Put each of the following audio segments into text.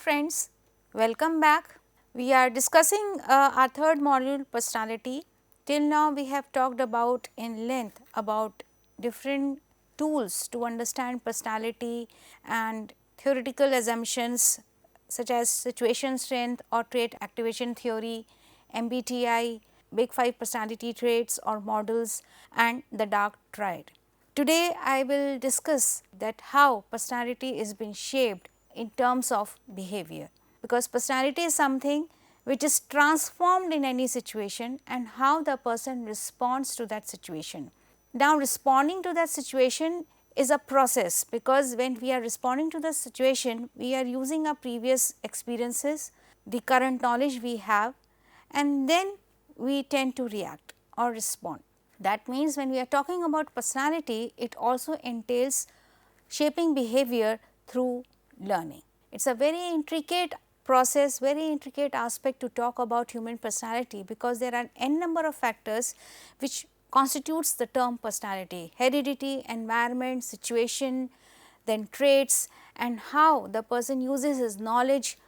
friends, welcome back. We are discussing our third module, personality. Till now we have talked about in length about different tools to understand personality and theoretical assumptions such as situation strength or trait activation theory, MBTI, big 5 personality traits or models, and the dark triad. Today I will discuss that how personality is being shaped in terms of behavior, because personality is something which is transformed in any situation and how the person responds to that situation. Now, responding to that situation is a process, because when we are responding to the situation, we are using our previous experiences, the current knowledge we have, and then we tend to react or respond. That means, when we are talking about personality, it also entails shaping behavior through learning. It is a very intricate process, very intricate aspect to talk about human personality, because there are n number of factors which constitutes the term personality: heredity, environment, situation, then traits, and how the person uses his knowledge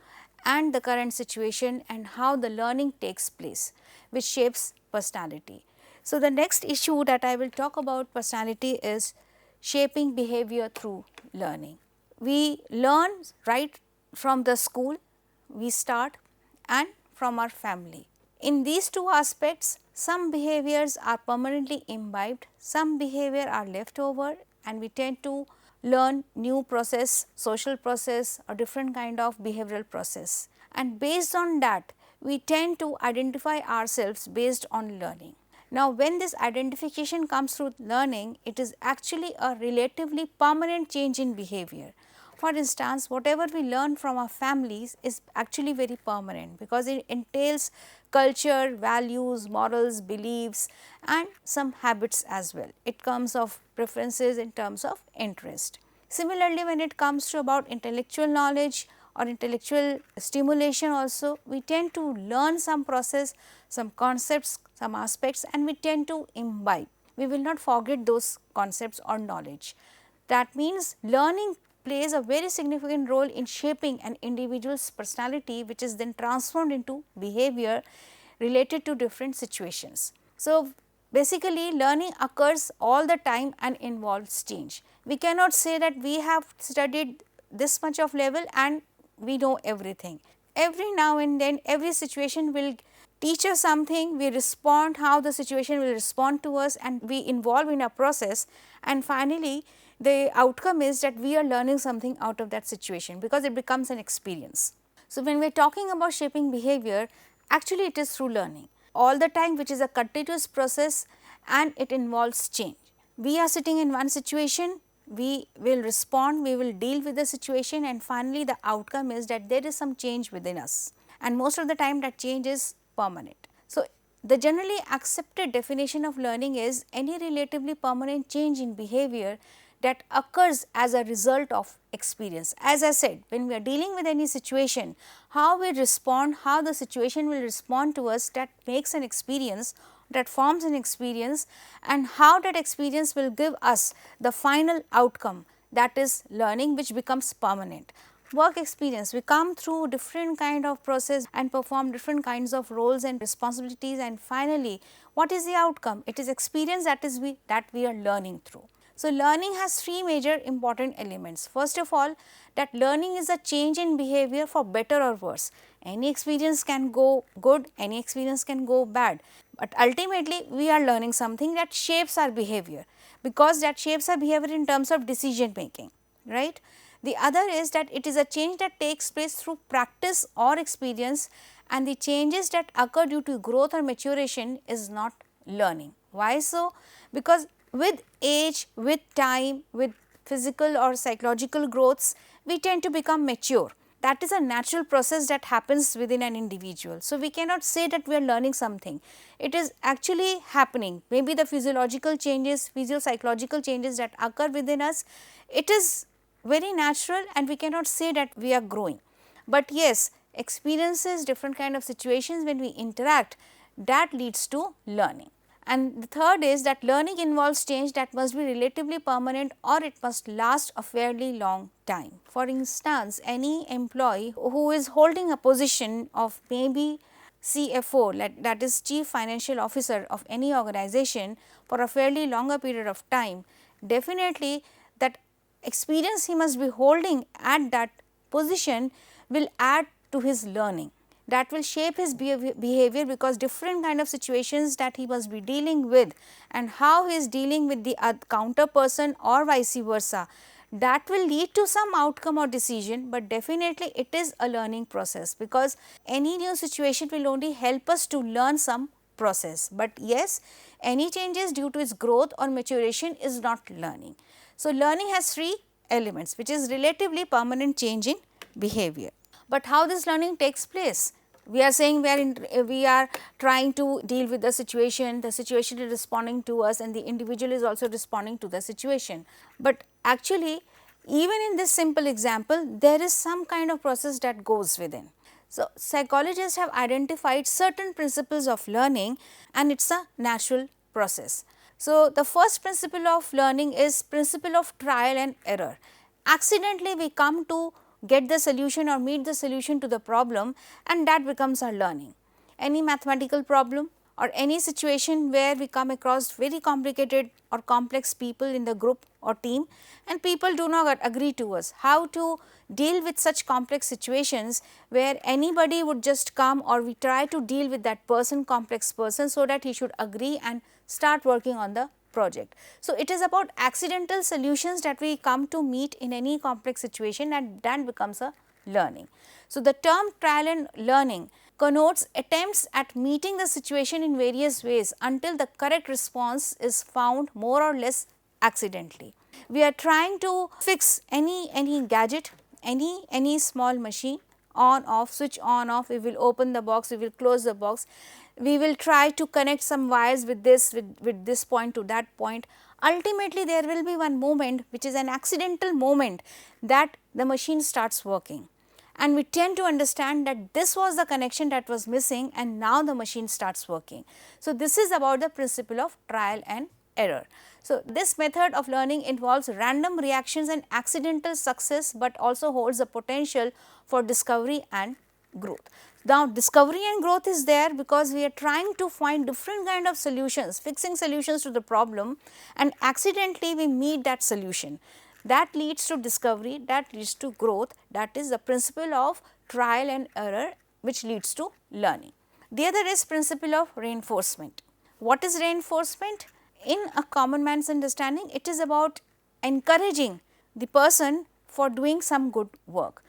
and the current situation and how the learning takes place, which shapes personality. So, the next issue that I will talk about personality is shaping behavior through learning. We learn right from the school, we start, and from our family. In these two aspects, some behaviors are permanently imbibed, some behavior are left over, and we tend to learn new process, social process, or different kind of behavioral process. And based on that, we tend to identify ourselves based on learning. Now, when this identification comes through learning, it is actually a relatively permanent change in behavior. For instance, whatever we learn from our families is actually very permanent, because it entails culture, values, morals, beliefs, and some habits as well. It comes of preferences in terms of interest. Similarly, when it comes to about intellectual knowledge or intellectual stimulation also, we tend to learn some process, some concepts, some aspects, and we tend to imbibe. We will not forget those concepts or knowledge. That means learning plays a very significant role in shaping an individual's personality, which is then transformed into behavior related to different situations. So, basically learning occurs all the time and involves change. We cannot say that we have studied this much of level and we know everything. Every now and then every situation will teach us something, we respond, how the situation will respond to us, and we involve in a process, and finally the outcome is that we are learning something out of that situation, because it becomes an experience. So, when we are talking about shaping behavior, actually it is through learning all the time, which is a continuous process and it involves change. We are sitting in one situation, we will respond, we will deal with the situation, and finally the outcome is that there is some change within us, and most of the time that change is permanent. So, the generally accepted definition of learning is any relatively permanent change in behavior that occurs as a result of experience. As I said, when we are dealing with any situation, how we respond, how the situation will respond to us, that makes an experience, that forms an experience, and how that experience will give us the final outcome, that is learning, which becomes permanent. Work experience, we come through different kind of process and perform different kinds of roles and responsibilities, and finally what is the outcome? It is experience that we are learning through. So, learning has three major important elements. First of all, that learning is a change in behavior for better or worse. Any experience can go good, any experience can go bad, but ultimately we are learning something that shapes our behavior, because that shapes our behavior in terms of decision making, right. The other is that it is a change that takes place through practice or experience, and the changes that occur due to growth or maturation is not learning. Why so? Because with age, with time, with physical or psychological growths, we tend to become mature. That is a natural process that happens within an individual. So, we cannot say that we are learning something. It is actually happening. Maybe the physiological changes, physio-psychological changes that occur within us, it is very natural, and we cannot say that we are growing. But yes, experiences, different kind of situations when we interact, that leads to learning. And the third is that learning involves change that must be relatively permanent or it must last a fairly long time. For instance, any employee who is holding a position of maybe CFO, that is Chief Financial Officer of any organization for a fairly longer period of time, definitely that experience he must be holding at that position will add to his learning. That will shape his behavior, because different kind of situations that he must be dealing with and how he is dealing with the counter person or vice versa, that will lead to some outcome or decision, but definitely it is a learning process, because any new situation will only help us to learn some process. But yes, any changes due to its growth or maturation is not learning. So, learning has three elements, which is relatively permanent change in behavior. But how this learning takes place? We are saying we are trying to deal with the situation is responding to us and the individual is also responding to the situation. But actually, even in this simple example, there is some kind of process that goes within. So, psychologists have identified certain principles of learning and it is a natural process. So, the first principle of learning is principle of trial and error. Accidentally we come to get the solution or meet the solution to the problem, and that becomes our learning. Any mathematical problem or any situation where we come across very complicated or complex people in the group or team and people do not agree to us, how to deal with such complex situations where anybody would just come or we try to deal with that person, complex person, so that he should agree and start working on the project. So, it is about accidental solutions that we come to meet in any complex situation, and that becomes a learning. So, the term trial and learning connotes attempts at meeting the situation in various ways until the correct response is found more or less accidentally. We are trying to fix any gadget, any small machine, on off, switch on off, we will open the box, we will close the box, we will try to connect some wires with this point to that point. Ultimately, there will be one moment which is an accidental moment that the machine starts working, and we tend to understand that this was the connection that was missing and now the machine starts working. So, this is about the principle of trial and error. So, this method of learning involves random reactions and accidental success, but also holds the potential for discovery and growth. Now, discovery and growth is there because we are trying to find different kind of solutions, fixing solutions to the problem, and accidentally we meet that solution. That leads to discovery, that leads to growth, that is the principle of trial and error which leads to learning. The other is principle of reinforcement. What is reinforcement? In a common man's understanding, it is about encouraging the person for doing some good work.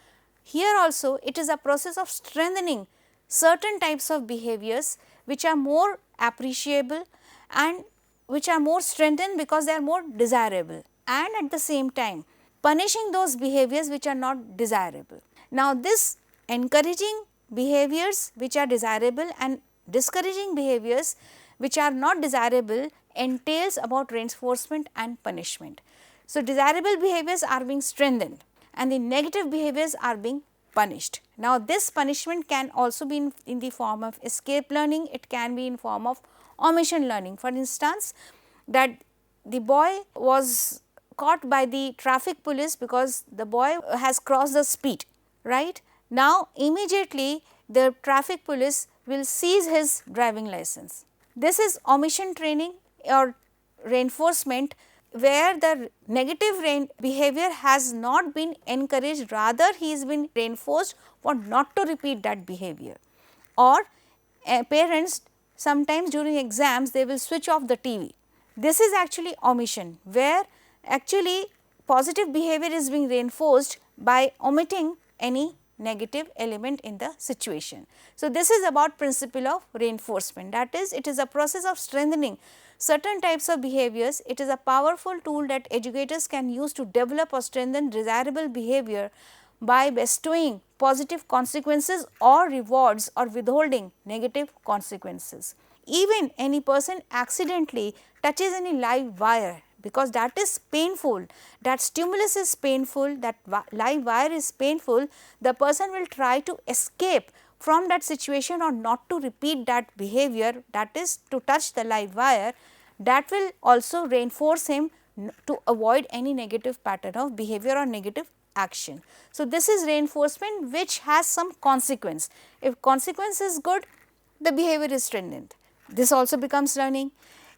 Here also it is a process of strengthening certain types of behaviors which are more appreciable and which are more strengthened because they are more desirable, and at the same time punishing those behaviors which are not desirable. Now, this encouraging behaviors which are desirable and discouraging behaviors which are not desirable entails about reinforcement and punishment. So, desirable behaviors are being strengthened and the negative behaviors are being punished. Now, this punishment can also be in the form of escape learning, it can be in form of omission learning. For instance, that the boy was caught by the traffic police because the boy has crossed the speed, right. Now, immediately the traffic police will seize his driving license. This is omission training or reinforcement, where the negative behavior has not been encouraged, rather he has been reinforced for not to repeat that behavior. Or parents, sometimes during exams they will switch off the TV. This is actually omission, where actually positive behavior is being reinforced by omitting any negative element in the situation. So, this is about principle of reinforcement, that is, it is a process of strengthening certain types of behaviors. It is a powerful tool that educators can use to develop or strengthen desirable behavior by bestowing positive consequences or rewards or withholding negative consequences. Even any person accidentally touches any live wire, because that is painful, that stimulus is painful, that live wire is painful, the person will try to escape from that situation or not to repeat that behavior, that is to touch the live wire, that will also reinforce him to avoid any negative pattern of behavior or negative action. So, this is reinforcement which has some consequence. If consequence is good, the behavior is strengthened. This also becomes learning.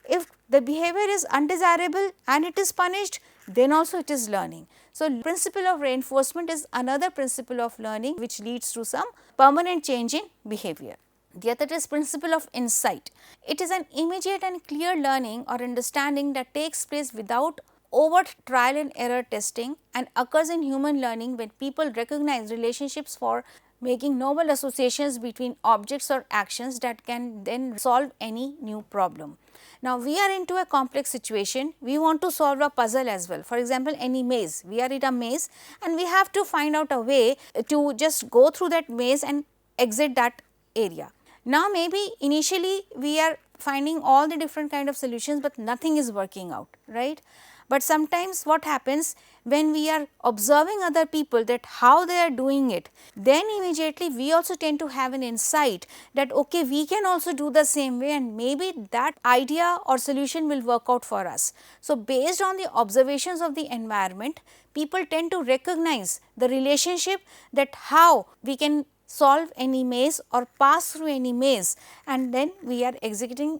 If the behavior is undesirable and it is punished, then also it is learning. So, principle of reinforcement is another principle of learning which leads to some permanent change in behavior. The other is principle of insight. It is an immediate and clear learning or understanding that takes place without overt trial and error testing and occurs in human learning when people recognize relationships for making novel associations between objects or actions that can then solve any new problem. Now, we are into a complex situation, we want to solve a puzzle as well. For example, any maze, we are in a maze and we have to find out a way to just go through that maze and exit that area. Now, maybe initially we are finding all the different kind of solutions, but nothing is working out, right. But sometimes what happens when we are observing other people that how they are doing it, then immediately we also tend to have an insight that okay, we can also do the same way and maybe that idea or solution will work out for us. So, based on the observations of the environment, people tend to recognize the relationship that how we can solve any maze or pass through any maze and then we are exiting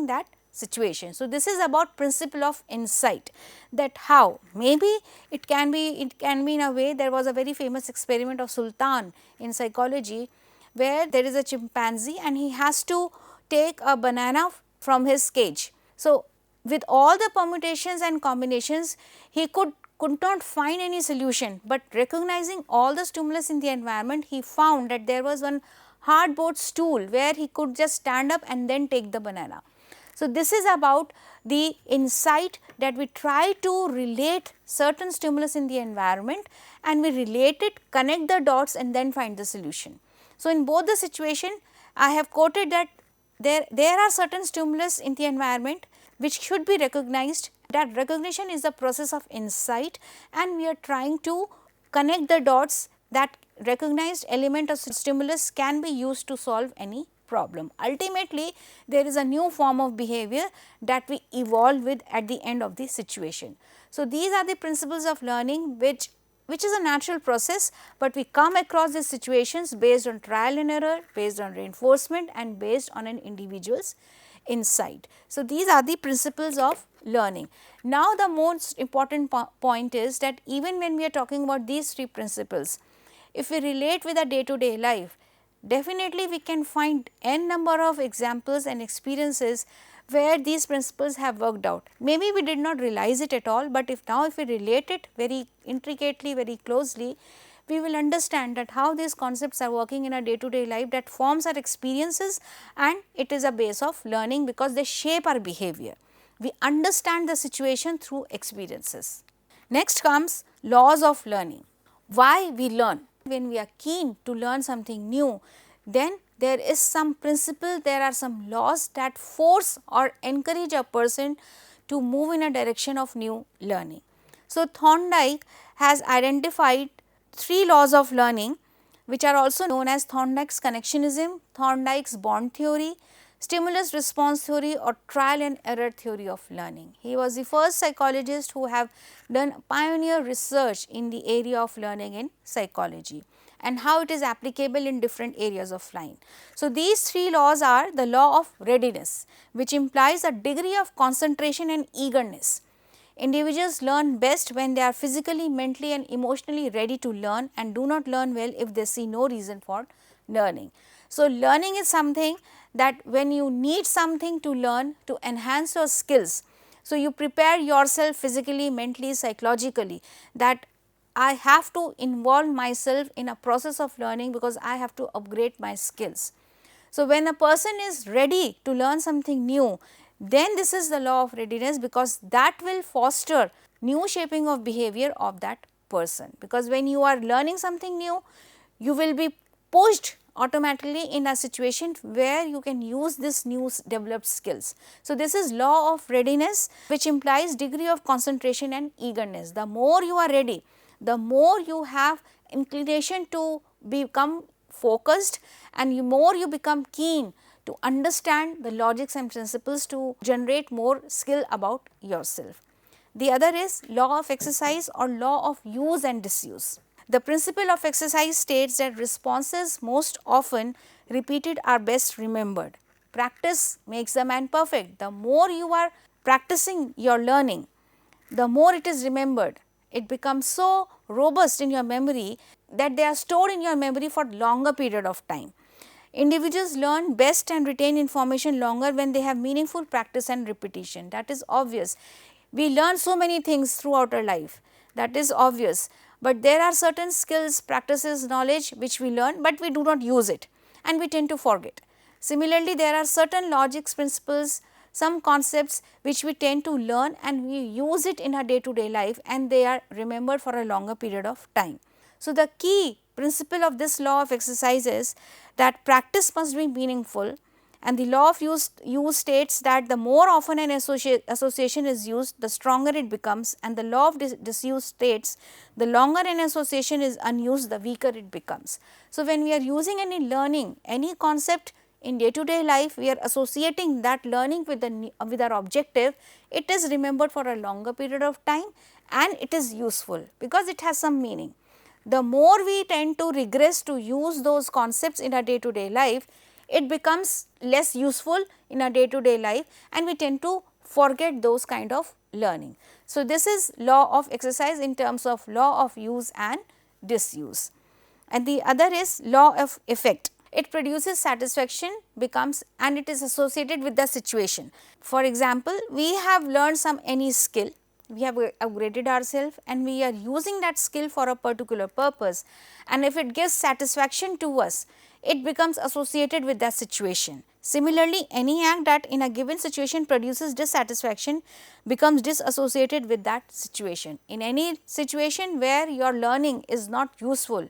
that situation. So, this is about principle of insight, that how maybe it can be in a way. There was a very famous experiment of Sultan in psychology where there is a chimpanzee and he has to take a banana from his cage. So, with all the permutations and combinations he could not find any solution, but recognizing all the stimulus in the environment, he found that there was one hardboard stool where he could just stand up and then take the banana. So, this is about the insight that we try to relate certain stimulus in the environment and we relate it, connect the dots and then find the solution. So, in both the situation I have quoted that there are certain stimulus in the environment which should be recognized. That recognition is the process of insight and we are trying to connect the dots. That recognized element of stimulus can be used to solve any problem. Ultimately, there is a new form of behavior that we evolve with at the end of the situation. So, these are the principles of learning which is a natural process, but we come across these situations based on trial and error, based on reinforcement and based on an individual's insight. So, these are the principles of learning. Now, the most important point is that even when we are talking about these three principles, if we relate with our day-to-day life, definitely we can find n number of examples and experiences where these principles have worked out. Maybe we did not realize it at all, but if we relate it very intricately, very closely, we will understand that how these concepts are working in our day-to-day life, that forms our experiences and it is a base of learning because they shape our behavior. We understand the situation through experiences. Next comes laws of learning. Why we learn? When we are keen to learn something new, then there is some principle, there are some laws that force or encourage a person to move in a direction of new learning. So, Thorndike has identified 3 laws of learning which are also known as Thorndike's connectionism, Thorndike's bond theory, stimulus response theory or trial and error theory of learning. He was the first psychologist who have done pioneer research in the area of learning in psychology and how it is applicable in different areas of life. So, these 3 laws are the law of readiness, which implies a degree of concentration and eagerness. Individuals learn best when they are physically, mentally and emotionally ready to learn and do not learn well if they see no reason for learning. So, learning is something that when you need something to learn to enhance your skills, so you prepare yourself physically, mentally, psychologically, that I have to involve myself in a process of learning because I have to upgrade my skills. So, when a person is ready to learn something new, then this is the law of readiness because that will foster new shaping of behavior of that person. Because when you are learning something new, you will be pushed automatically in a situation where you can use this new developed skills. So, this is law of readiness which implies degree of concentration and eagerness. The more you are ready, the more you have inclination to become focused, and more you become keen to understand the logics and principles to generate more skill about yourself. The other is law of exercise or law of use and disuse. The principle of exercise states that responses most often repeated are best remembered. Practice makes the man perfect. The more you are practicing your learning, the more it is remembered. It becomes so robust in your memory that they are stored in your memory for longer period of time. Individuals learn best and retain information longer when they have meaningful practice and repetition. That is obvious. We learn so many things throughout our life, that is obvious, but there are certain skills, practices, knowledge which we learn, but we do not use it and we tend to forget. Similarly, there are certain logics, principles, some concepts which we tend to learn and we use it in our day to day life, and they are remembered for a longer period of time. So, the key principle of this law of exercise is that practice must be meaningful, and the law of use states that the more often an association is used, the stronger it becomes, and the law of disuse states the longer an association is unused, the weaker it becomes. So, when we are using any learning, any concept in day to day life, we are associating that learning with our objective, it is remembered for a longer period of time and it is useful because it has some meaning. The more we tend to regress to use those concepts in our day to day life, it becomes less useful in our day to day life and we tend to forget those kind of learning. So, this is law of exercise in terms of law of use and disuse. And the other is law of effect. It produces satisfaction, becomes, and it is associated with the situation. For example, we have learned any skill, we have upgraded ourselves and we are using that skill for a particular purpose, and if it gives satisfaction to us, it becomes associated with that situation. Similarly, any act that in a given situation produces dissatisfaction becomes disassociated with that situation. In any situation where your learning is not useful,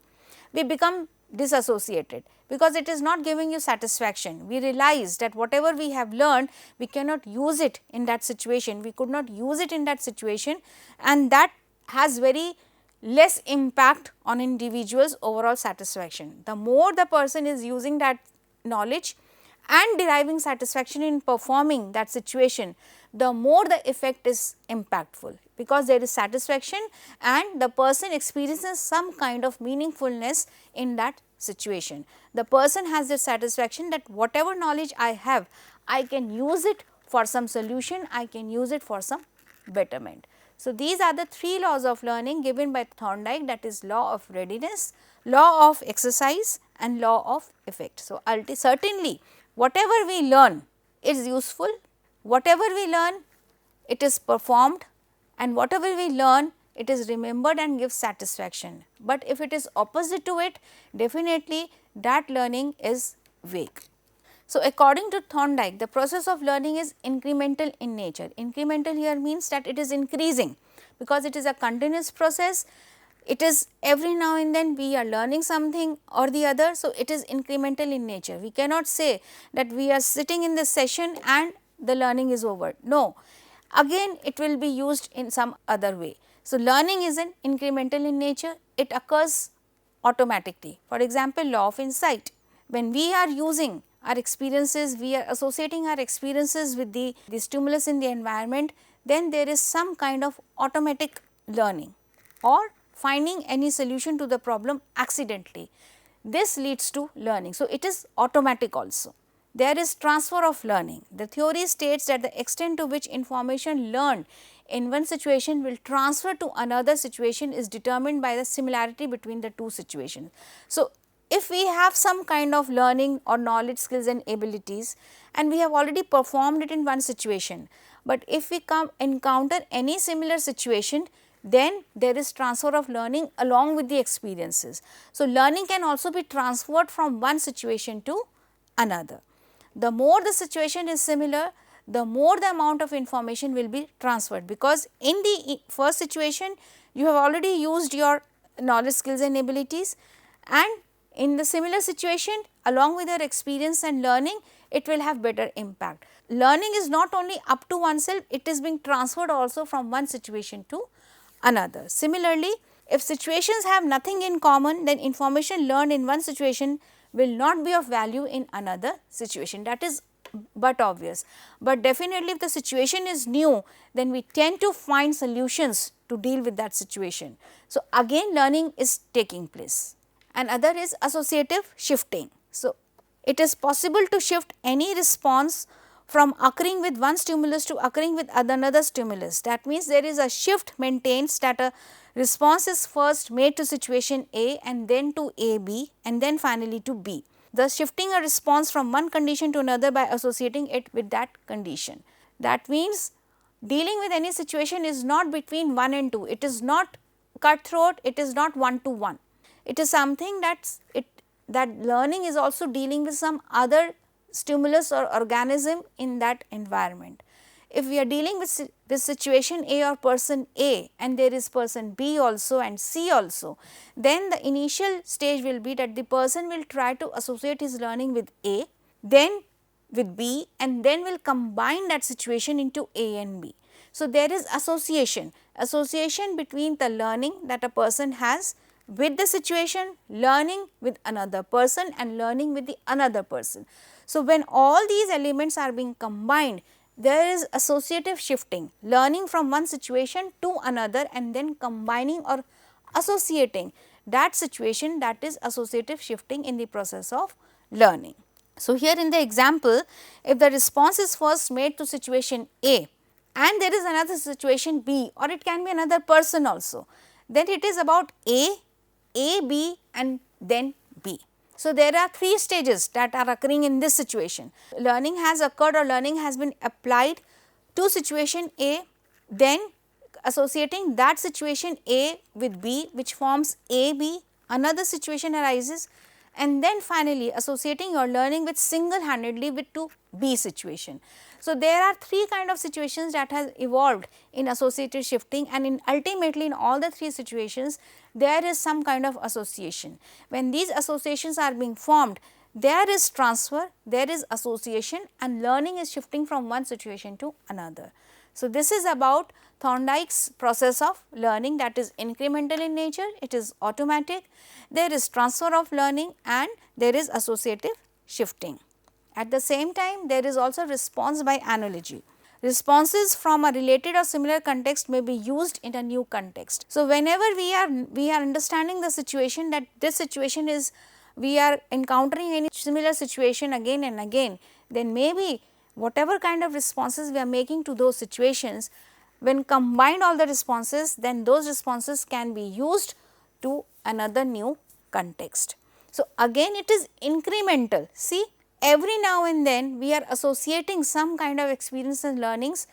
we become disassociated because it is not giving you satisfaction. We realize that whatever we have learned, we cannot use it in that situation, we could not use it in that situation, and that has very less impact on individual's overall satisfaction. The more the person is using that knowledge and deriving satisfaction in performing that situation, the more the effect is impactful, because there is satisfaction and the person experiences some kind of meaningfulness in that situation. The person has the satisfaction that whatever knowledge I have, I can use it for some solution, I can use it for some betterment. So, these are the three laws of learning given by Thorndike, that is law of readiness, law of exercise and law of effect. So, certainly whatever we learn is useful, whatever we learn it is performed, and whatever we learn it is remembered and gives satisfaction. But if it is opposite to it, definitely that learning is vague. So, according to Thorndike, the process of learning is incremental in nature. Incremental here means that it is increasing, because it is a continuous process. It is every now and then we are learning something or the other. So, it is incremental in nature. We cannot say that we are sitting in this session and the learning is over. No, again it will be used in some other way. So, learning is an incremental in nature, it occurs automatically. For example, law of insight. When we are using our experiences, we are associating our experiences with the stimulus in the environment, then there is some kind of automatic learning or finding any solution to the problem accidentally. This leads to learning. So, it is automatic also. There is transfer of learning. The theory states that the extent to which information learned in one situation will transfer to another situation is determined by the similarity between the two situations. So, if we have some kind of learning or knowledge, skills and abilities and we have already performed it in one situation, but if we encounter any similar situation, then there is transfer of learning along with the experiences. So, learning can also be transferred from one situation to another. The more the situation is similar, the more the amount of information will be transferred, because in the first situation you have already used your knowledge, skills and abilities, and in the similar situation along with your experience and learning, it will have better impact. Learning is not only up to oneself, it is being transferred also from one situation to another. Similarly, if situations have nothing in common, then information learned in one situation will not be of value in another situation. That is but obvious, but definitely if the situation is new, then we tend to find solutions to deal with that situation. So, again learning is taking place. And other is associative shifting. So, it is possible to shift any response from occurring with one stimulus to occurring with another stimulus. That means, there is a shift maintains that a response is first made to situation A and then to A B and then finally to B, thus shifting a response from one condition to another by associating it with that condition. That means, dealing with any situation is not between 1 and 2, it is not cutthroat, it is not 1 to 1. It is something that learning is also dealing with some other stimulus or organism in that environment. If we are dealing with situation A or person A and there is person B also and C also, then the initial stage will be that the person will try to associate his learning with A, then with B and then will combine that situation into A and B. So, there is association between the learning that a person has with the situation, learning with another person and learning with the another person. So, when all these elements are being combined, there is associative shifting, learning from one situation to another and then combining or associating that situation, that is associative shifting in the process of learning. So, here in the example, if the response is first made to situation A and there is another situation B or it can be another person also, then it is about A, B and then B. So, there are 3 stages that are occurring in this situation. Learning has occurred or learning has been applied to situation A, then associating that situation A with B which forms A B, another situation arises and then finally associating your learning with single handedly with to B situation. So, there are 3 kind of situations that has evolved in associative shifting and in ultimately in all the 3 situations there is some kind of association. When these associations are being formed, there is transfer, there is association and learning is shifting from one situation to another. So, this is about Thorndike's process of learning, that is incremental in nature, it is automatic, there is transfer of learning and there is associative shifting. At the same time, there is also response by analogy. Responses from a related or similar context may be used in a new context. So, whenever we are understanding the situation, that this situation is, we are encountering any similar situation again and again, then maybe whatever kind of responses we are making to those situations, when combined all the responses, then those responses can be used to another new context. So, again it is incremental. See, every now and then we are associating some kind of experience and learnings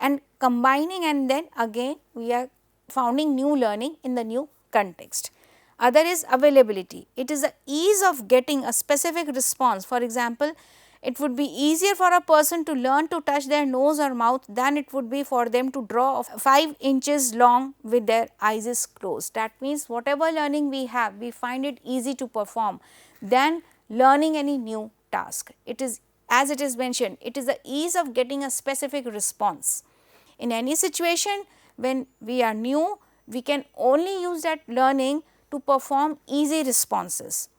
and combining and then again we are founding new learning in the new context. Other is availability. It is the ease of getting a specific response. For example, it would be easier for a person to learn to touch their nose or mouth than it would be for them to draw 5 inches long with their eyes closed. That means, whatever learning we have, we find it easy to perform than learning any new task. It is, as it is mentioned, it is the ease of getting a specific response. In any situation when we are new, we can only use that learning to perform easy responses,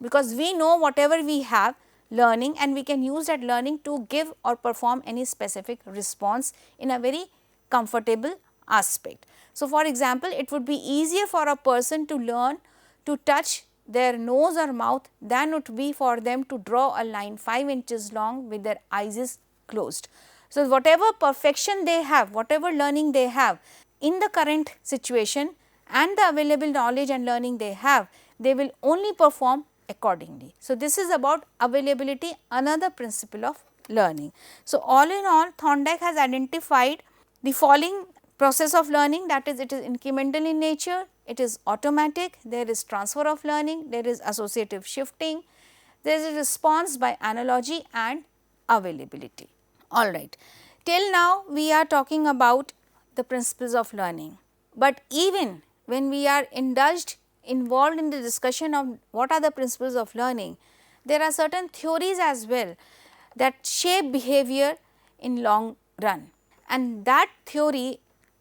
because we know whatever we have learning and we can use that learning to give or perform any specific response in a very comfortable aspect. So, for example, it would be easier for a person to learn to touch their nose or mouth than it would be for them to draw a line 5 inches long with their eyes closed. So, whatever perfection they have, whatever learning they have in the current situation and the available knowledge and learning they have, they will only perform accordingly. So, this is about availability, another principle of learning. So, all in all, Thorndike has identified the following process of learning, that is, it is incremental in nature, it is automatic, there is transfer of learning, there is associative shifting, there is a response by analogy and availability. All right. Till now, we are talking about the principles of learning, but even when we are involved in the discussion of what are the principles of learning, there are certain theories as well that shape behavior in long run, and that theory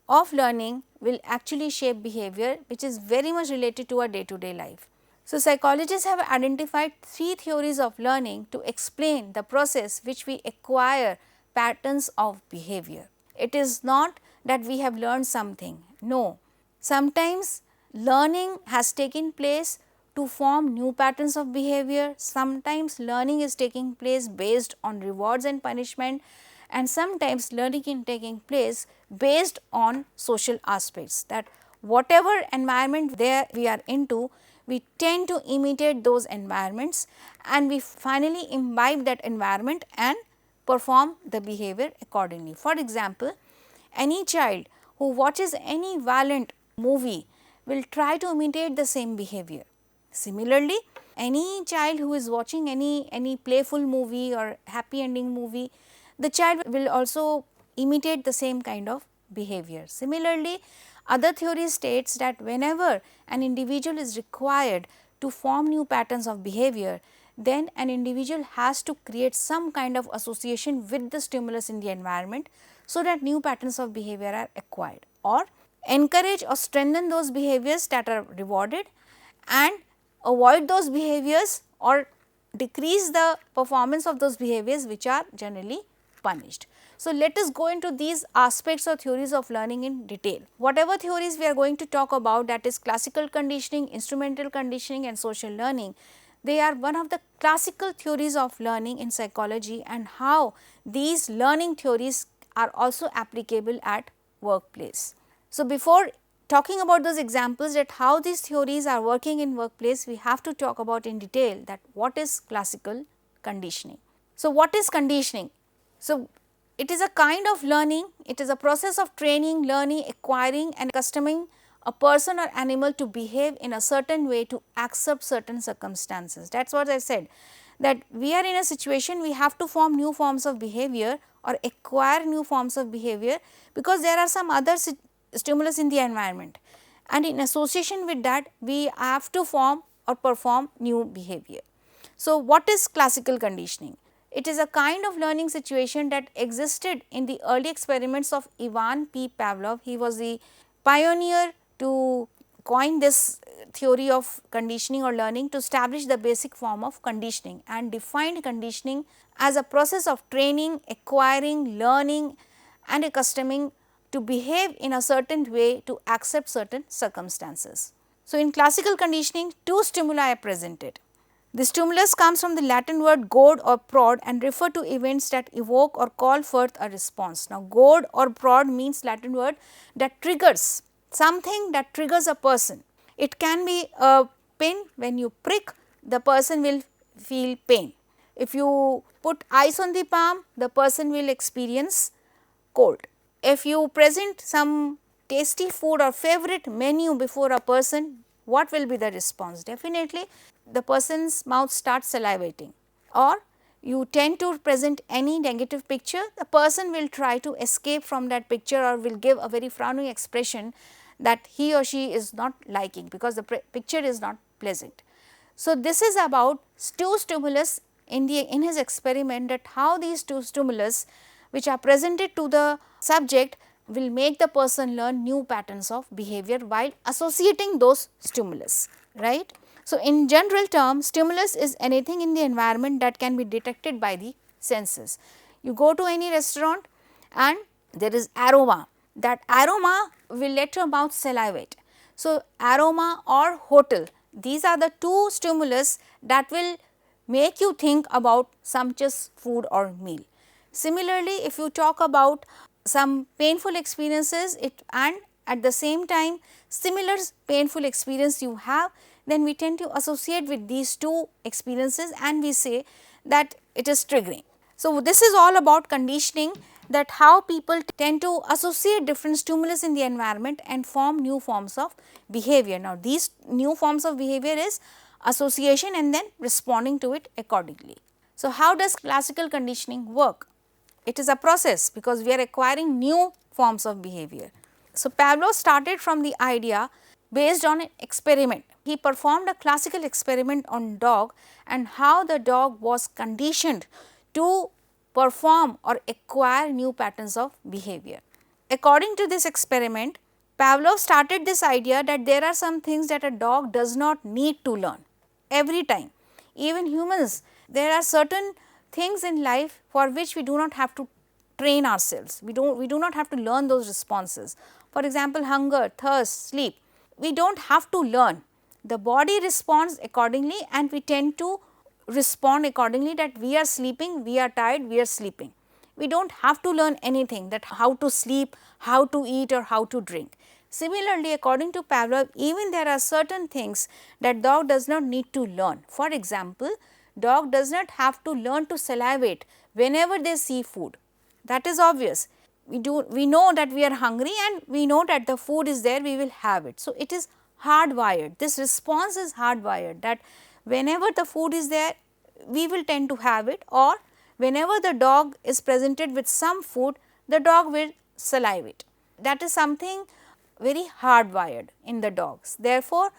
of learning will actually shape behavior which is very much related to our day to day life. So, psychologists have identified 3 theories of learning to explain the process which we acquire patterns of behavior. It is not that we have learned something, no. Sometimes learning has taken place to form new patterns of behavior, sometimes learning is taking place based on rewards and punishment, and sometimes learning is taking place based on social aspects, that whatever environment there we are into, we tend to imitate those environments and we finally imbibe that environment and perform the behavior accordingly. For example, any child who watches any violent movie will try to imitate the same behavior. Similarly, any child who is watching any playful movie or happy ending movie, the child will also imitate the same kind of behavior. Similarly, other theory states that whenever an individual is required to form new patterns of behavior, then an individual has to create some kind of association with the stimulus in the environment, so that new patterns of behavior are acquired, or encourage or strengthen those behaviors that are rewarded and avoid those behaviors or decrease the performance of those behaviors which are generally punished. So, let us go into these aspects or theories of learning in detail. Whatever theories we are going to talk about, that is classical conditioning, instrumental conditioning and social learning, they are one of the classical theories of learning in psychology, and how these learning theories are also applicable at workplace. So, before talking about those examples that how these theories are working in workplace, we have to talk about in detail that what is classical conditioning. So, what is conditioning? So, it is a kind of learning, it is a process of training, learning, acquiring and accustoming a person or animal to behave in a certain way to accept certain circumstances. That is what I said, that we are in a situation we have to form new forms of behavior or acquire new forms of behavior, because there are some other stimulus in the environment, and in association with that we have to form or perform new behavior. So, what is classical conditioning? It is a kind of learning situation that existed in the early experiments of Ivan P. Pavlov. He was the pioneer to coin this theory of conditioning or learning to establish the basic form of conditioning, and defined conditioning as a process of training, acquiring, learning and accustoming to behave in a certain way to accept certain circumstances. So, in classical conditioning, two stimuli are presented. The stimulus comes from the Latin word goad or prod and refer to events that evoke or call forth a response. Now, goad or prod means Latin word that triggers, something that triggers a person. It can be a pin, when you prick, the person will feel pain. If you put ice on the palm, the person will experience cold. If you present some tasty food or favorite menu before a person, what will be the response? Definitely the person's mouth starts salivating. Or you tend to present any negative picture, the person will try to escape from that picture or will give a very frowning expression that he or she is not liking, because the picture is not pleasant. So, this is about two stimulus in his experiment, that how these two stimulus which are presented to the subject will make the person learn new patterns of behavior while associating those stimulus, right. So, in general term, stimulus is anything in the environment that can be detected by the senses. You go to any restaurant and there is aroma, that aroma will let your mouth salivate. So, aroma or hotel, these are the two stimulus that will make you think about sumptuous food or meal. Similarly, if you talk about some painful experiences and at the same time similar painful experience you have, then we tend to associate with these two experiences and we say that it is triggering. So, this is all about conditioning, that how people tend to associate different stimulus in the environment and form new forms of behavior. Now, these new forms of behavior is association and then responding to it accordingly. So, how does classical conditioning work? It is a process, because we are acquiring new forms of behavior. So, Pavlov started from the idea based on an experiment. He performed a classical experiment on dog and how the dog was conditioned to perform or acquire new patterns of behavior. According to this experiment, Pavlov started this idea that there are some things that a dog does not need to learn. every time. Even humans, there are certain things in life for which we do not have to train ourselves. We do not have to learn those responses. For example, hunger, thirst, sleep. We do not have to learn. The body responds accordingly and we tend to respond accordingly, that we are sleeping, we are tired, we are sleeping. We do not have to learn anything, that how to sleep, how to eat or how to drink. Similarly, according to Pavlov, even there are certain things that dog does not need to learn. For example, dog does not have to learn to salivate whenever they see food. That is obvious. We know that we are hungry and we know that the food is there, we will have it. So, it is hardwired. This response is hardwired, that whenever the food is there, we will tend to have it, or whenever the dog is presented with some food, the dog will salivate. That is something very hardwired in the dogs. Therefore,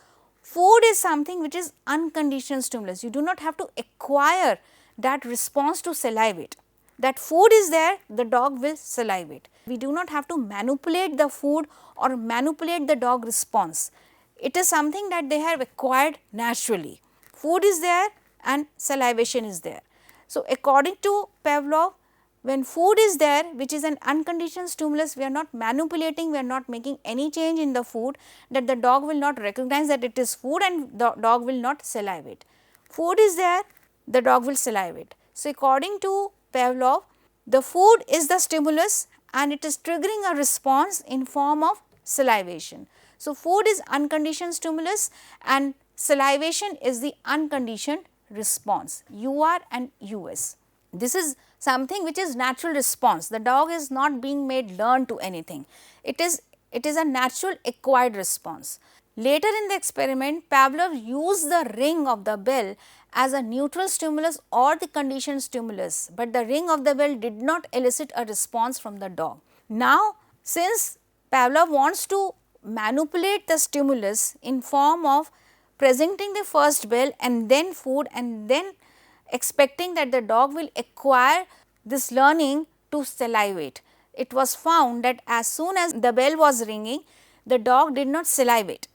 food is something which is unconditioned stimulus. You do not have to acquire that response to salivate. That food is there, the dog will salivate. We do not have to manipulate the food or manipulate the dog response. It is something that they have acquired naturally. Food is there and salivation is there. So, according to Pavlov, when food is there, which is an unconditioned stimulus, we are not manipulating, we are not making any change in the food, that the dog will not recognize that it is food and the dog will not salivate. Food is there, the dog will salivate. So, according to Pavlov, the food is the stimulus and it is triggering a response in form of salivation. So, food is unconditioned stimulus and salivation is the unconditioned response, UR and US. This is something which is natural response. The dog is not being made learn to anything. It is a natural acquired response. Later in the experiment, Pavlov used the ring of the bell as a neutral stimulus or the conditioned stimulus, but the ring of the bell did not elicit a response from the dog. Now, since Pavlov wants to manipulate the stimulus in form of presenting the first bell and then food and then expecting that the dog will acquire this learning to salivate, it was found that as soon as the bell was ringing, the dog did not salivate,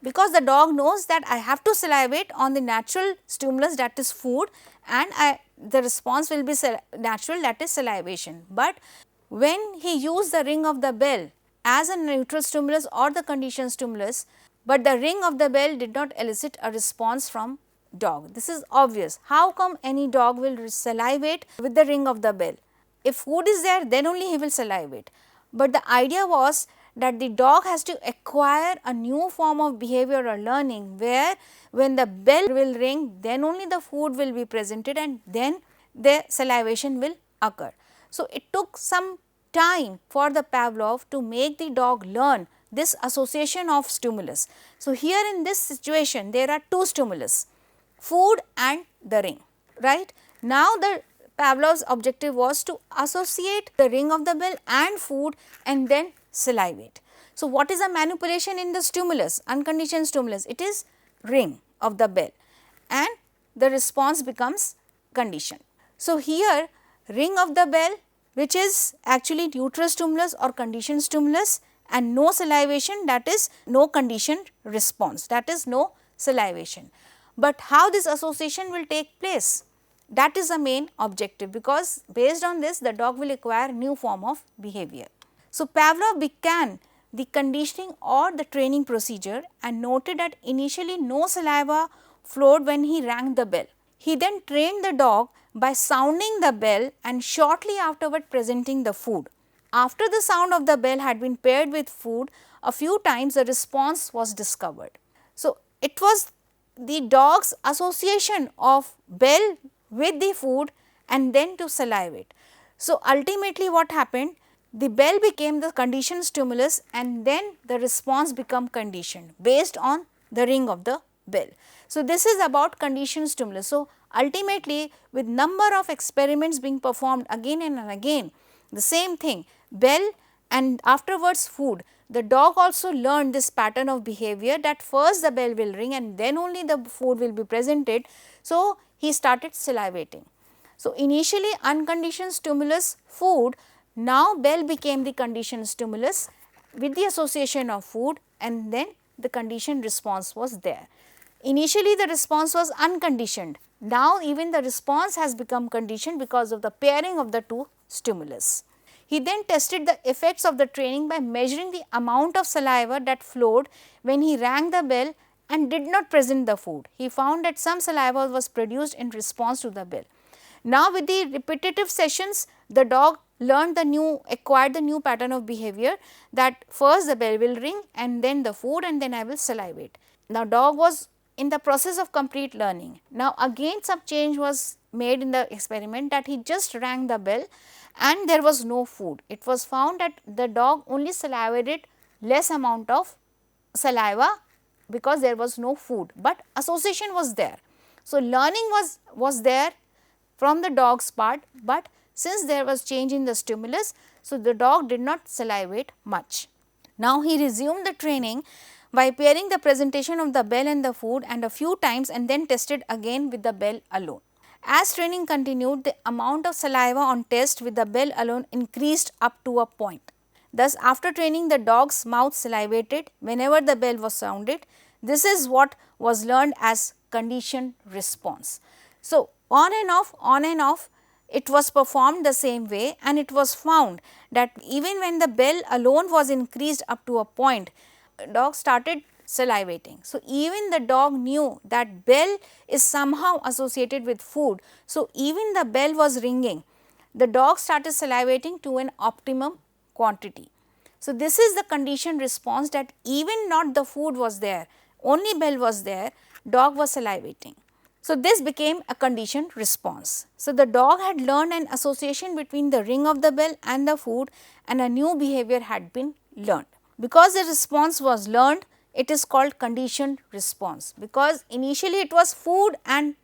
because the dog knows that I have to salivate on the natural stimulus, that is food, and the response will be natural, that is salivation. But when he used the ring of the bell as a neutral stimulus or the conditioned stimulus, but the ring of the bell did not elicit a response from dog. This is obvious. How come any dog will salivate with the ring of the bell? If food is there, then only he will salivate. But the idea was that the dog has to acquire a new form of behavior or learning, where when the bell will ring, then only the food will be presented and then the salivation will occur. So, it took some time for the Pavlov to make the dog learn this association of stimulus. So, here in this situation, there are two stimulus, food and the ring, right. Now, the Pavlov's objective was to associate the ring of the bell and food and then salivate. So, what is a manipulation in the stimulus, unconditioned stimulus? It is ring of the bell and the response becomes conditioned. So, here ring of the bell, which is actually neutral stimulus or conditioned stimulus, and no salivation, that is no conditioned response, that is no salivation. But how this association will take place? That is the main objective, because based on this the dog will acquire new form of behavior. So, Pavlov began the conditioning or the training procedure and noted that initially no saliva flowed when he rang the bell. He then trained the dog by sounding the bell and shortly afterward presenting the food. After the sound of the bell had been paired with food, a few times a response was discovered. So, it was the dog's association of bell with the food and then to salivate. So, ultimately what happened? The bell became the conditioned stimulus and then the response became conditioned based on the ring of the bell. So, this is about conditioned stimulus. So, ultimately with number of experiments being performed again and again, the same thing, bell and afterwards food. The dog also learned this pattern of behavior, that first the bell will ring and then only the food will be presented. So, he started salivating. So, initially unconditioned stimulus food, now bell became the conditioned stimulus with the association of food and then the conditioned response was there. Initially the response was unconditioned. Now even the response has become conditioned because of the pairing of the two stimulus. He then tested the effects of the training by measuring the amount of saliva that flowed when he rang the bell and did not present the food. He found that some saliva was produced in response to the bell. Now with the repetitive sessions, the dog acquired the new pattern of behavior, that first the bell will ring and then the food and then I will salivate. Now dog was in the process of complete learning. Now again some change was made in the experiment, that he just rang the bell and there was no food. It was found that the dog only salivated less amount of saliva because there was no food, but association was there. So learning was there from the dog's part, but since there was change in the stimulus, so the dog did not salivate much. Now he resumed the training by pairing the presentation of the bell and the food and a few times and then tested again with the bell alone. As training continued, the amount of saliva on test with the bell alone increased up to a point. Thus, after training, the dog's mouth salivated whenever the bell was sounded. This is what was learned as conditioned response. So, on and off, it was performed the same way, and it was found that even when the bell alone was increased up to a point, dog started salivating. So, even the dog knew that bell is somehow associated with food. So, even the bell was ringing, the dog started salivating to an optimum quantity. So, this is the conditioned response, that even not the food was there, only bell was there, dog was salivating. So, this became a conditioned response. So, the dog had learned an association between the ring of the bell and the food, and a new behavior had been learned. Because the response was learned, it is called conditioned response, because initially it was food and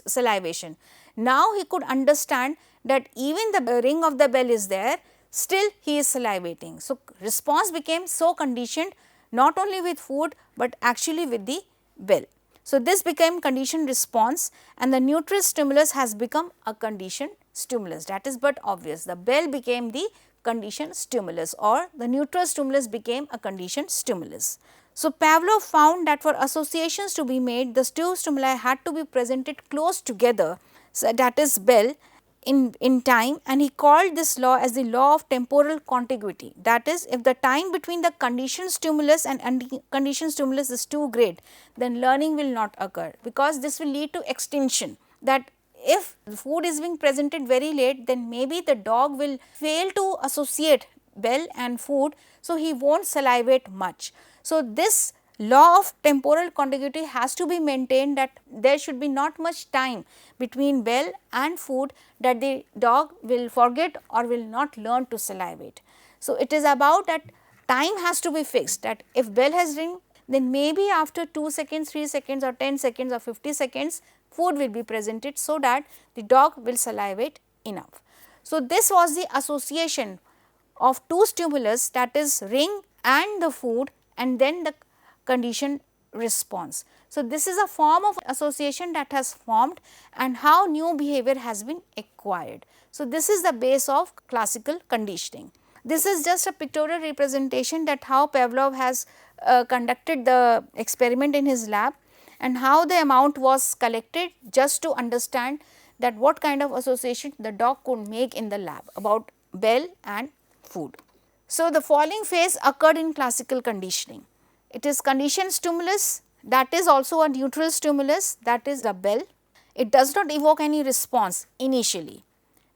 salivation. Now he could understand that even the ring of the bell is there, still he is salivating. So, response became so conditioned, not only with food, but actually with the bell. So, this became conditioned response, and the neutral stimulus has become a conditioned stimulus. That is but obvious. The bell became the conditioned stimulus, or the neutral stimulus became a conditioned stimulus. So, Pavlov found that for associations to be made, the two stimuli had to be presented close together, so that is bell, in time, and he called this law as the law of temporal contiguity. That is, if the time between the conditioned stimulus and unconditioned stimulus is too great, then learning will not occur, because this will lead to extinction. That if the food is being presented very late, then maybe the dog will fail to associate bell and food, so he won't salivate much. So, this law of temporal contiguity has to be maintained, that there should be not much time between bell and food that the dog will forget or will not learn to salivate. So, it is about that time has to be fixed, that if bell has ring, then maybe after 2 seconds, 3 seconds or 10 seconds or 50 seconds food will be presented, so that the dog will salivate enough. So, this was the association of two stimulus, that is ring and the food, and then the conditioned response. So, this is a form of association that has formed, and how new behavior has been acquired. So, this is the base of classical conditioning. This is just a pictorial representation that how Pavlov has conducted the experiment in his lab, and how the amount was collected, just to understand that what kind of association the dog could make in the lab about bell and food. So, the following phase occurred in classical conditioning. It is conditioned stimulus, that is also a neutral stimulus, that is the bell. It does not evoke any response initially.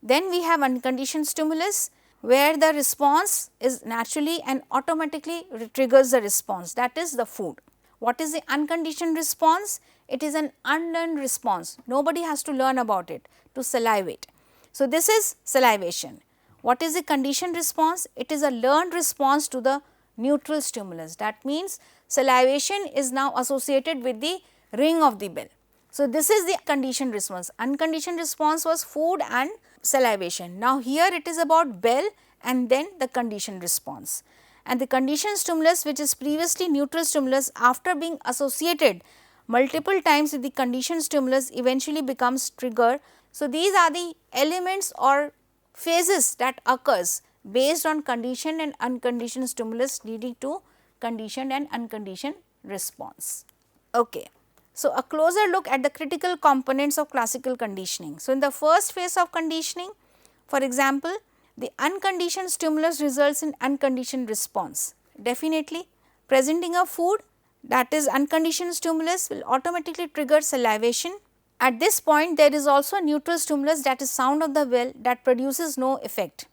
Then we have unconditioned stimulus, where the response is naturally and automatically triggers the response, that is the food. What is the unconditioned response? It is an unlearned response, nobody has to learn about it, to salivate. So, this is salivation. What is the conditioned response? It is a learned response to the neutral stimulus. That means, salivation is now associated with the ring of the bell. So, this is the conditioned response. Unconditioned response was food and salivation. Now, here it is about bell and then the conditioned response. And the conditioned stimulus, which is previously neutral stimulus, after being associated multiple times with the conditioned stimulus, eventually becomes trigger. So, these are the elements or phases that occurs based on conditioned and unconditioned stimulus, leading to conditioned and unconditioned response. Okay. So, a closer look at the critical components of classical conditioning. So, in the first phase of conditioning, for example, the unconditioned stimulus results in unconditioned response. Definitely, presenting a food, that is unconditioned stimulus, will automatically trigger salivation. At this point, there is also a neutral stimulus, that is sound of the bell, that produces no effect.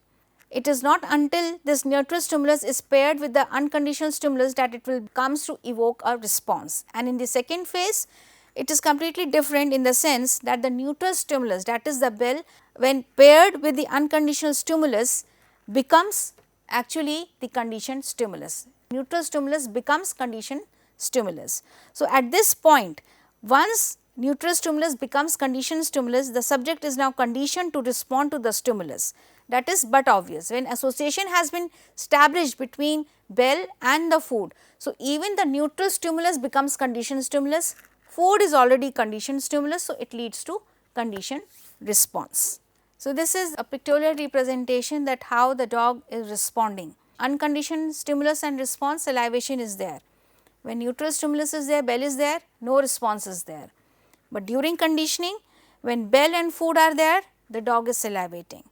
It is not until this neutral stimulus is paired with the unconditional stimulus that it will comes to evoke a response. And in the second phase, it is completely different in the sense that the neutral stimulus, that is the bell, when paired with the unconditional stimulus, becomes actually the conditioned stimulus. Neutral stimulus becomes conditioned stimulus. So, at this point, once neutral stimulus becomes conditioned stimulus, the subject is now conditioned to respond to the stimulus. That is but obvious. When association has been established between bell and the food, so even the neutral stimulus becomes conditioned stimulus, food is already conditioned stimulus, so it leads to conditioned response. So, this is a pictorial representation that how the dog is responding. Unconditioned stimulus and response, salivation is there. When neutral stimulus is there, bell is there, no response is there. But during conditioning, when bell and food are there, the dog is salivating.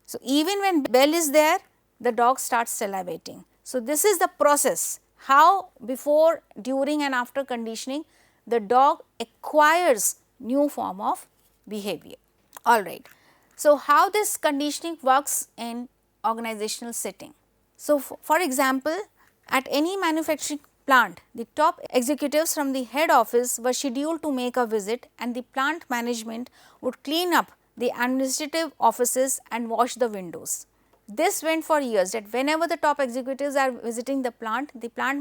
So, even when bell is there, the dog starts salivating. So, this is the process how before, during and after conditioning the dog acquires new form of behavior. Alright. So, how this conditioning works in organizational setting. So, for example, at any manufacturing plant, the top executives from the head office were scheduled to make a visit, and the plant management would clean up the administrative offices and wash the windows. This went for years, that whenever the top executives are visiting the plant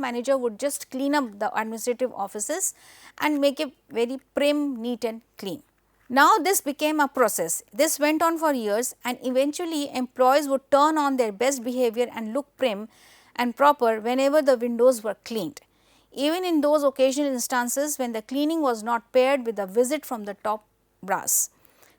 manager would just clean up the administrative offices and make it very prim, neat and clean. Now, this became a process. This went on for years, and eventually employees would turn on their best behavior and look prim and proper whenever the windows were cleaned, even in those occasional instances when the cleaning was not paired with a visit from the top brass.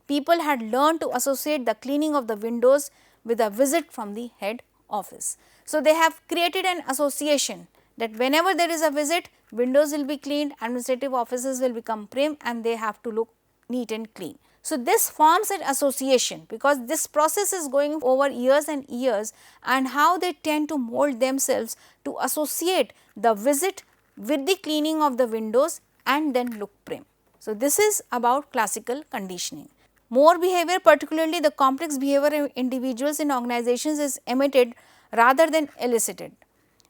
People had learned to associate the cleaning of the windows with a visit from the head office. So, they have created an association that whenever there is a visit, windows will be cleaned, administrative offices will become prim and they have to look neat and clean. So, this forms an association because this process is going over years and years, and how they tend to mold themselves to associate the visit with the cleaning of the windows and then look prim. So, this is about classical conditioning. More behavior, particularly the complex behavior of individuals in organizations, is emitted rather than elicited,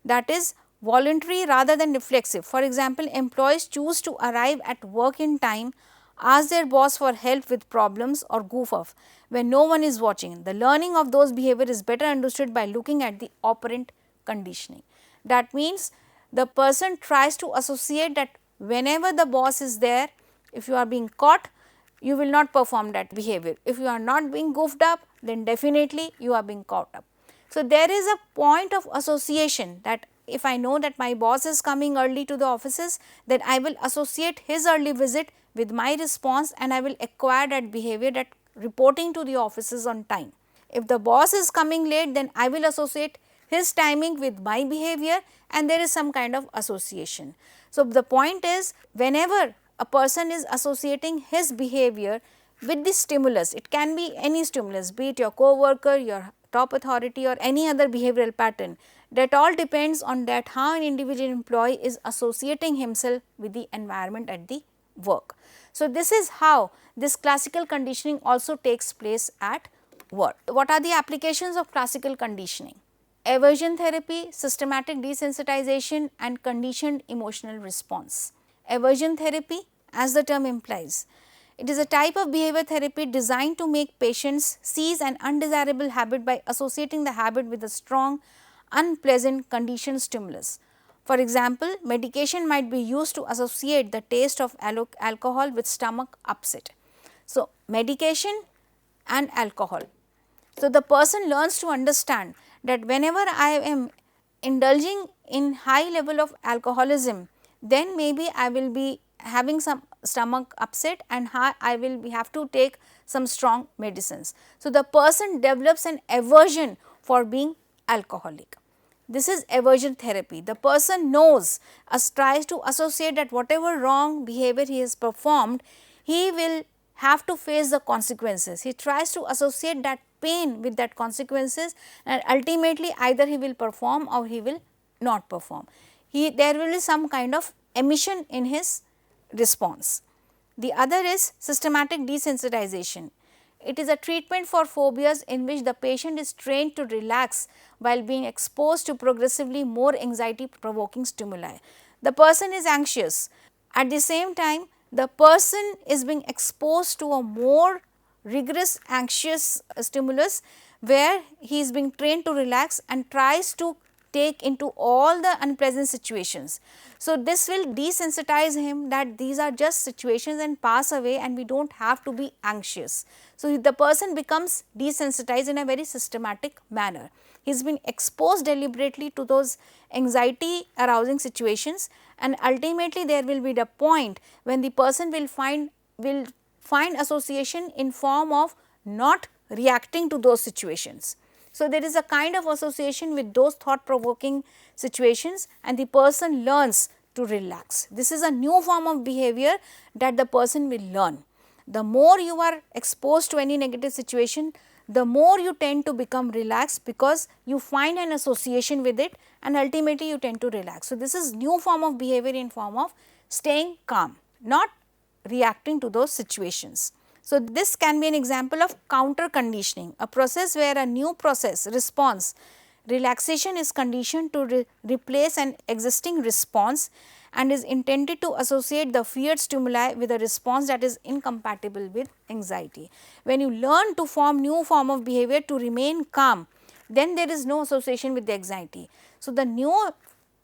that is voluntary rather than reflexive. For example, employees choose to arrive at work in time, ask their boss for help with problems or goof off when no one is watching. The learning of those behavior is better understood by looking at the operant conditioning. That means, the person tries to associate that whenever the boss is there, if you are being caught, you will not perform that behavior. If you are not being goofed up, then definitely you are being caught up. So, there is a point of association that if I know that my boss is coming early to the offices, then I will associate his early visit with my response and I will acquire that behavior, that reporting to the offices on time. If the boss is coming late, then I will associate his timing with my behavior and there is some kind of association. So, the point is, whenever a person is associating his behavior with the stimulus, it can be any stimulus, be it your co-worker, your top authority or any other behavioral pattern, that all depends on that how an individual employee is associating himself with the environment at the work. So, this is how this classical conditioning also takes place at work. What are the applications of classical conditioning? Aversion therapy, systematic desensitization and conditioned emotional response. Aversion therapy, as the term implies, it is a type of behavior therapy designed to make patients cease an undesirable habit by associating the habit with a strong, unpleasant conditioned stimulus. For example, medication might be used to associate the taste of alcohol with stomach upset. So, medication and alcohol. So, the person learns to understand that whenever I am indulging in high level of alcoholism, then maybe I will be having some stomach upset and I will have to take some strong medicines. So, the person develops an aversion for being alcoholic. This is aversion therapy. The person knows, tries to associate that whatever wrong behavior he has performed, he will have to face the consequences. He tries to associate that pain with that consequences, and ultimately either he will perform or he will not perform. There will be some kind of emission in his response. The other is systematic desensitization. It is a treatment for phobias in which the patient is trained to relax while being exposed to progressively more anxiety provoking stimuli. The person is anxious. At the same time, the person is being exposed to a more rigorous anxious stimulus where he is being trained to relax and tries to take into all the unpleasant situations. So, this will desensitize him that these are just situations and pass away and we do not have to be anxious. So, the person becomes desensitized in a very systematic manner. He has been exposed deliberately to those anxiety arousing situations, and ultimately there will be the point when the person will find association in form of not reacting to those situations. So, there is a kind of association with those thought provoking situations and the person learns to relax. This is a new form of behavior that the person will learn. The more you are exposed to any negative situation, the more you tend to become relaxed because you find an association with it and ultimately you tend to relax. So, this is new form of behavior in form of staying calm, not reacting to those situations. So, this can be an example of counter conditioning, a process where a new process response relaxation is conditioned to replace an existing response and is intended to associate the feared stimuli with a response that is incompatible with anxiety. When you learn to form new form of behavior to remain calm, then there is no association with the anxiety. So, the new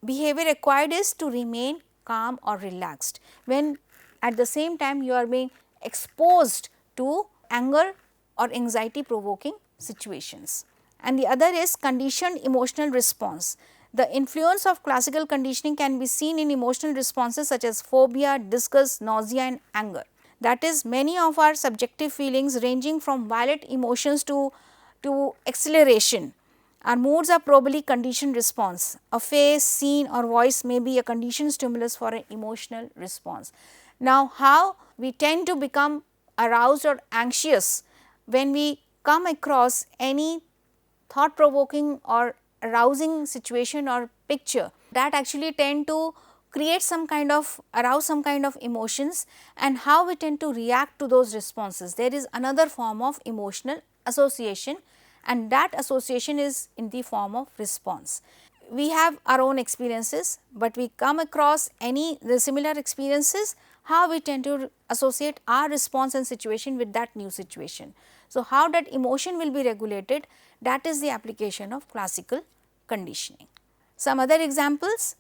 behavior required is to remain calm or relaxed when at the same time you are being exposed to anger or anxiety provoking situations. And the other is conditioned emotional response. The influence of classical conditioning can be seen in emotional responses such as phobia, disgust, nausea and anger. That is, many of our subjective feelings ranging from violent emotions to exhilaration. Our moods are probably conditioned response. A face, scene or voice may be a conditioned stimulus for an emotional response. Now, how we tend to become aroused or anxious when we come across any thought provoking or arousing situation or picture that actually tend to create some kind of arouse some kind of emotions, and how we tend to react to those responses. There is another form of emotional association, and that association is in the form of response. We have our own experiences, but we come across the similar experiences, how we tend to associate our response and situation with that new situation. So, how that emotion will be regulated, that is the application of classical conditioning. Some other examples: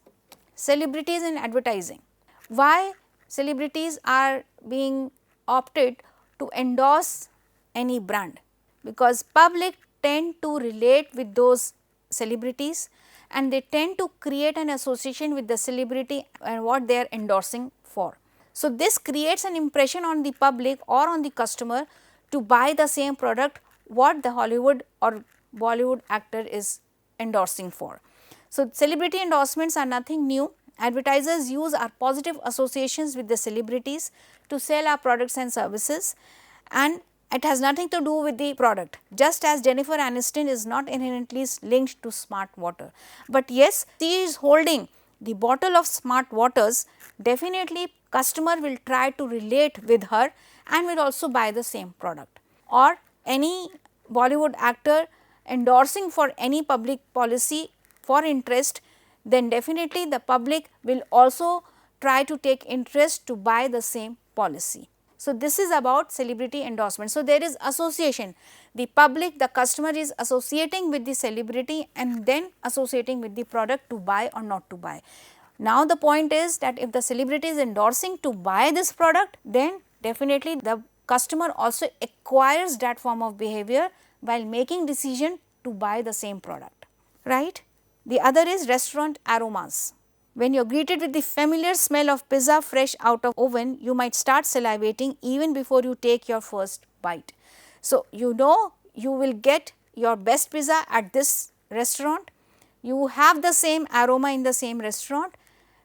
celebrities in advertising. Why celebrities are being opted to endorse any brand? Because public tend to relate with those celebrities and they tend to create an association with the celebrity and what they are endorsing for. So, this creates an impression on the public or on the customer to buy the same product what the Hollywood or Bollywood actor is endorsing for. So, celebrity endorsements are nothing new. Advertisers use our positive associations with the celebrities to sell our products and services, and it has nothing to do with the product, just as Jennifer Aniston is not inherently linked to smart water. But yes, she is holding the bottle of smart waters, definitely customer will try to relate with her and will also buy the same product. Or any Bollywood actor endorsing for any public policy for interest, then definitely the public will also try to take interest to buy the same policy. So, this is about celebrity endorsement. So, there is association, the public, the customer is associating with the celebrity and then associating with the product to buy or not to buy. Now, the point is that if the celebrity is endorsing to buy this product, then definitely the customer also acquires that form of behavior while making decision to buy the same product, right. The other is restaurant aromas. When you are greeted with the familiar smell of pizza fresh out of oven, you might start salivating even before you take your first bite. So, you know you will get your best pizza at this restaurant. You have the same aroma in the same restaurant,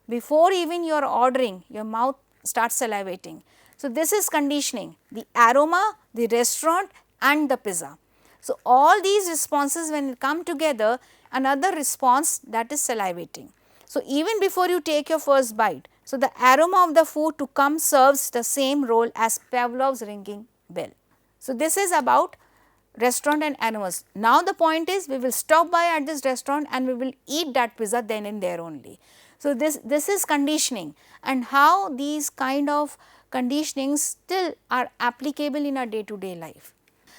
before even you are ordering, your mouth starts salivating. So, this is conditioning, the aroma, the restaurant and the pizza. So, all these responses when come together, another response, that is salivating. So, even before you take your first bite, so the aroma of the food to come serves the same role as Pavlov's ringing bell. So, this is about restaurant and aromas. Now, the point is we will stop by at this restaurant and we will eat that pizza then and there only. So, this is conditioning, and how these kind of conditionings still are applicable in our day to day life.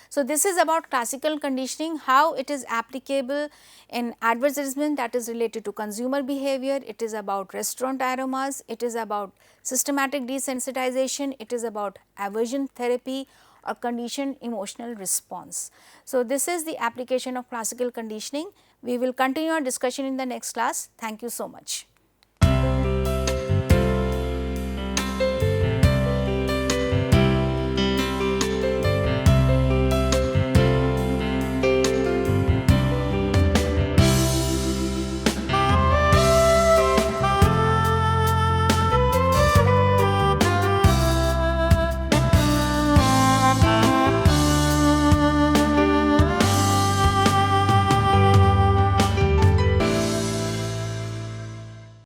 So, this is about classical conditioning, how it is applicable in advertisement, that is related to consumer behavior, it is about restaurant aromas, it is about systematic desensitization, it is about aversion therapy or conditioned emotional response. So, this is the application of classical conditioning. We will continue our discussion in the next class. Thank you so much.